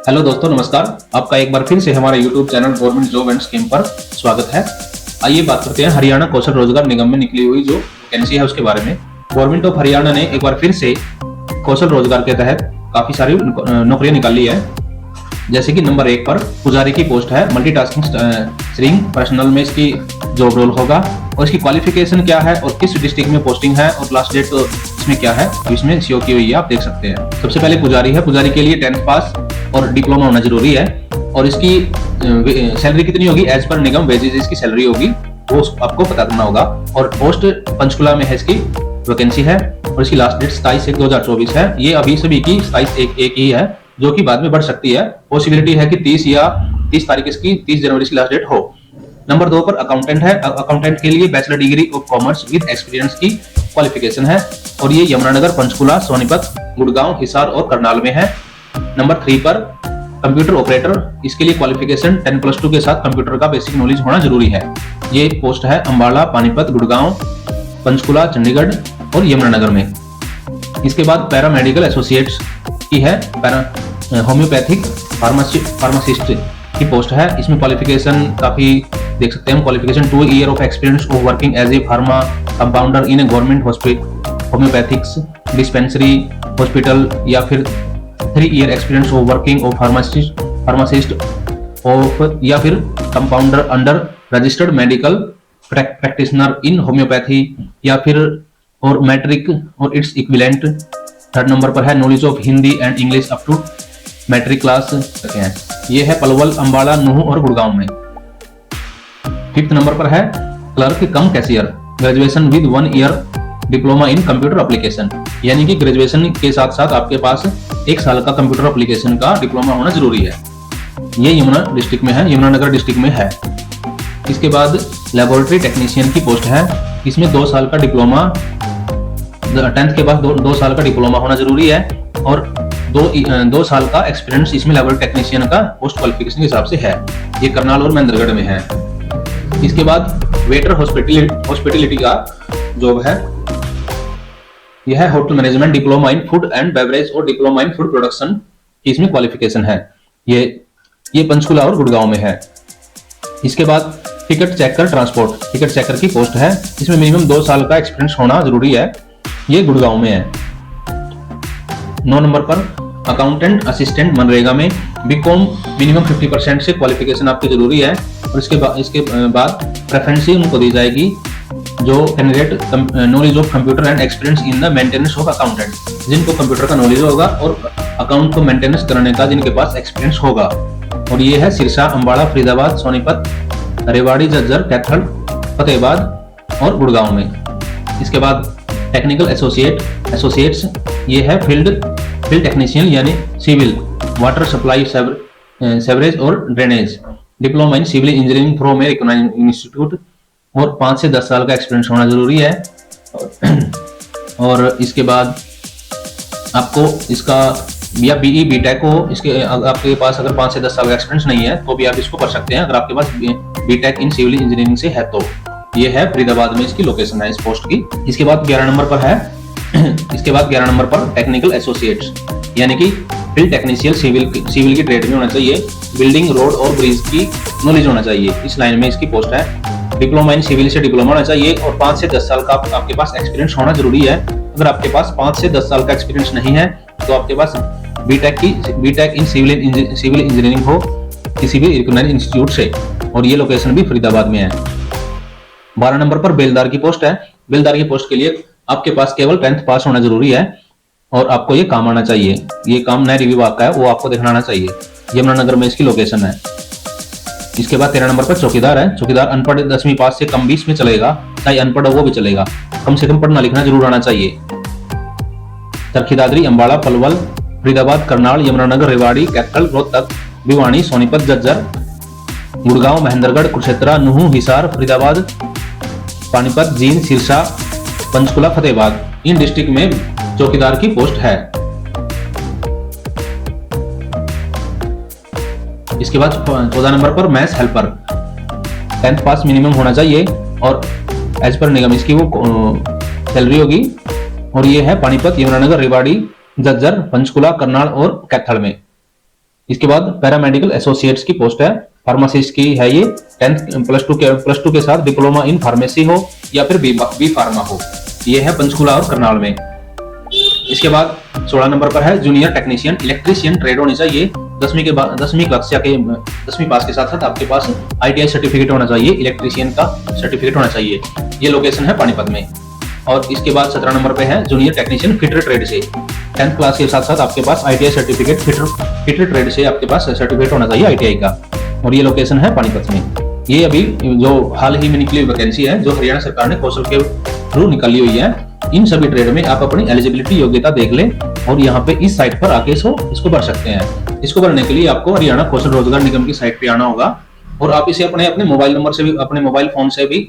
Hello दोस्तों, नमस्कार। आपका एक बार फिर से हमारे YouTube channel government job and scheme पर स्वागत है। आइए बात करते हैं हरियाणा कौशल रोजगार निगम में निकली हुई जो वैकेंसी है उसके बारे में। गवर्नमेंट ऑफ हरियाणा ने एक बार फिर से कौशल रोजगार के तहत काफी सारी नौकरियां निकाली है। जैसे कि नंबर 1 पर पुजारी की पोस्ट है। मल्टीटास्किंग स्ट्रिंग पर्सनल में इसकी जॉब रोल होगा और इसकी क्वालिफिकेशन क्या है और किस डिस्ट्रिक्ट में पोस्टिंग है और लास्ट डेट इसमें क्या है, तो इसमें सीओ की हुई है, आप देख सकते हैं। सबसे पहले पुजारी है। पुजारी के लिए 10th पास और डिप्लोमा होना जरूरी है और इसकी सैलरी कितनी होगी एज पर निगम वेजेस इसकी सैलरी होगी वो आपको पता करना होगा। और पोस्ट पंचकुला में है, इसकी वैकेंसी है और इसकी लास्ट डेट 27/1/2024 है। ये अभी सभी की 27/1 ही है, जो कि बाद में बढ़ सकती है। पॉसिबिलिटी है कि 30 तारीख इसकी 30 जनवरी की लास्ट डेट हो। नंबर 2 पर अकाउंटेंट है। अकाउंटेंट के लिए bachelor degree of commerce with experience की क्वालिफिकेशन है और ये यमुनानगर, पंचकुला, सोनीपत, गुड़गांव, हिसार और करनाल में है। नंबर 3 पर कंप्यूटर ऑपरेटर। इसके लिए क्वालिफिकेशन 10+2 के साथ कंप्यूटर का बेसिक नॉलेज होना जरूरी है। ये पोस्ट है अंबाला, पानीपत, गुड़गांव, पंचकुला, चंडीगढ़ और यमुनानगर में। इसके बाद पैरामेडिकल एसोसिएट्स की है। होम्योपैथिक फार्मासिस्ट की पोस्ट है। इसमें क्वालिफिकेशन काफी देख सकते हैं। Qualification 2 year of experience of working as a pharma compounder in a government homeopathics dispensary hospital या फिर 3 year experience of working of pharmacist of या फिर compounder under registered medical practitioner in homeopathy या फिर और मैट्रिक और its equivalent. 3rd number पर है knowledge of Hindi and English up to matric class हैं। ये है पलवल, अंबाला, नूह और गुड़गांव में। 5th नंबर पर है clerk come cashier. Graduation with 1 year diploma in computer application, यानी कि ग्रेजुएशन के साथ साथ आपके पास 1 साल का कंप्यूटर एप्लीकेशन का डिप्लोमा होना जरूरी है। ये यमुना डिस्ट्रिक्ट में है, यमुनानगर डिस्ट्रिक्ट में है। इसके बाद लेबोरेटरी टेक्नीशियन की पोस्ट है। इसमें 2 साल का डिप्लोमा, 10th के बाद 2 साल का डिप्लोमा होना जरूरी है और 2 साल का एक्सपीरियंस इसमें लेबोरेटरी टेक्नीशियन का पोस्ट क्वालिफिकेशन के हिसाब से है। ये करनाल और महेंद्रगढ़ में है। इसके बाद वेटर हॉस्पिटलिटी का जॉब है। यह है hotel management, diploma in food and beverage और डिप्लोमा इन फूड प्रोडक्शन की इसमें क्वालिफिकेशन है। ये पंचकुला और गुड़गांव में है। इसके बाद ticket checker transport, ticket checker की पोस्ट है। इसमें मिनिमम 2 साल का एक्सपीरियंस होना जरूरी है। ये गुड़गांव में है। 9 नंबर पर अकाउंटेंट असिस्टेंट मनरेगा में बीकॉम मिनिमम 50% से क्वालिफिकेशन आपकी जरूरी है और इसके बाद प्रेफरेंस उनको दी जाएगी जो candidate knowledge of computer and experience in the maintenance of accountant, जिनको कंप्यूटर का नॉलेज होगा और अकाउंट को मेंटेनेंस करने का जिनके पास एक्सपीरियंस होगा। और ये है सिरसा, अंबाला, फरीदाबाद, सोनीपत, रेवाड़ी, झज्जर, कैथल, फतेहाबाद और गुड़गांव में। इसके बाद टेक्निकल एसोसिएट्स, ये है फील्ड टेक्नीशियन यानी सिविल, वाटर सप्लाई, सेवरेज और drainage, diploma in civil engineering from a recognised institute और 5 से 10 साल का एक्सपीरियंस होना जरूरी है। और इसके बाद आपको इसका या बीई बीटेक हो, इसके आपके पास अगर 5 से 10 साल का एक्सपीरियंस नहीं है तो भी आप इसको कर सकते हैं। अगर आपके पास बीटेक इन सिविल इंजीनियरिंग से है तो। ये है फरीदाबाद में इसकी लोकेशन है इस पोस्ट की। इसके बाद 11 नंबर पर है इसके बाद 11 नंबर पर टेक्निकल एसोसिएट्स, यानी कि फील्ड टेक्नीशियन सिविल की ट्रेड में होना चाहिए। बिल्डिंग, रोड और ब्रिज की नॉलेज होना चाहिए। इस लाइन में इसकी पोस्ट है। डिप्लोमा इन सिविल से डिप्लोमा होना चाहिए और 5 से 10 साल का आपके पास एक्सपीरियंस होना जरूरी है। अगर आपके पास 5 से 10 साल का एक्सपीरियंस नहीं है तो आपके पास बीटेक इन सिविल इंजीनियरिंग हो किसी भी रिकॉग्नाइज्ड इंस्टीट्यूट से, और ये लोकेशन भी फरीदाबाद में है। 12 नंबर पर बेलदार की पोस्ट है। बेलदार की पोस्ट के लिए आपके पास केवल 10th पास होना जरूरी है और आपको ये काम आना चाहिए। ये काम नए विभाग का है, वो आपको दिखाना चाहिए। यमुनानगर में इसकी लोकेशन है। इसके बाद 13 नंबर पर चौकीदार है। चौकीदार अनपढ़ 10वीं पास से कम 20 में चलेगा, चाहे अनपढ़ हो वो भी चलेगा। कम से कम पढ़ना लिखना जरूर आना चाहिए। चरखी-दादरी, अंबाला, पलवल, फरीदाबाद, करनाल, यमुनानगर, रेवाड़ी, कैथल, रोहतक, भिवानी, सोनीपत, झज्जर, गुड़गांव, महेंद्रगढ़, कुरुक्षेत्र, नूह, हिसार, फरीदाबाद, पानीपत, जींद, सिरसा, पंचकुला, फतेहाबाद, इन डिस्ट्रिक्ट में चौकीदार की पोस्ट है। इसके बाद 14 नंबर पर मैथ्स हेल्पर, 10th पास मिनिमम होना चाहिए और एज पर निगम इसकी वो सैलरी होगी। और ये है पानीपत, यमुनानगर, रेवाड़ी, झज्जर, पंचकुला, करनाल और कैथल में। इसके बाद पैरामेडिकल एसोसिएट्स की पोस्ट है, फार्मासिस्ट की है ये। 10th प्लस टू के साथ डिप्लोमा इन फार्मेसी हो या फिर बी फार्मा हो। ये है पंचकुला और करनाल में। इसके बाद 16 नंबर पर है जूनियर टेक्नीशियन इलेक्ट्रीशियन ट्रेड होनी चाहिए। 10वीं के बाद 10वीं कक्षा के 10वीं पास के साथ साथ आपके पास ITI सर्टिफिकेट होना चाहिए, इलेक्ट्रीशियन का सर्टिफिकेट होना चाहिए। ये लोकेशन है पानीपत में। और इसके बाद 17 नंबर पे है जूनियर टेक्नीशियन फिटर ट्रेड से। 10th क्लास के साथ साथ आपके पास ITI सर्टिफिकेट फिटर ट्रेड से आपके पास सर्टिफिकेट होना चाहिए ITI का, और ये लोकेशन है पानीपत में। ये अभी जो हाल ही में निकली वैकेंसी है जो हरियाणा सरकार ने कौशल के थ्रू निकाली हुई है। इन सभी ट्रेड में आप अपनी एलिजिबिलिटी योग्यता देख लें और यहाँ पे इस साइट पर आके इसको भर सकते हैं। इसको भरने के लिए आपको हरियाणा कौशल रोजगार निगम की साइट पे आना होगा और आप इसे अपने मोबाइल नंबर से भी, अपने मोबाइल फोन से भी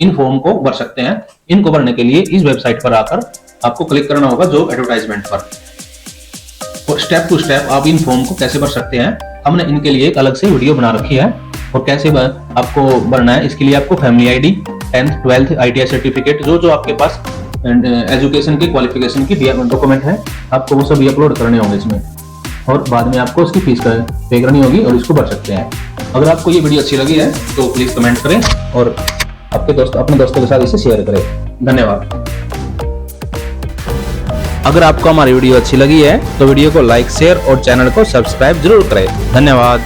इन फॉर्म को भर सकते हैं। इनको भरने के लिए इस वेबसाइट पर आकर आपको क्लिक करना होगा जॉब एडवर्टाइजमेंट पर, और स्टेप टू स्टेप आप इन फॉर्म को कैसे भर सकते हैं हमने इनके लिए एक अलग से वीडियो बना रखी है। और कैसे आपको भरना है इसके लिए आपको family ID, 10th 12th ITI certificate, जो आपके पास एजुकेशन की क्वालिफिकेशन की डॉक्यूमेंट है, आपको वो सभी अपलोड करने होंगे इसमें, और बाद में आपको उसकी फीस पे करनी होगी और इसको भर सकते हैं। अगर आपको ये वीडियो अच्छी लगी है तो प्लीज कमेंट करें और अपने दोस्तों के साथ इसे शेयर करें। धन्यवाद। अगर आपको हमारी वीडियो अच्छी लगी है तो वीडियो को लाइक, शेयर और चैनल को सब्सक्राइब जरूर करें। धन्यवाद।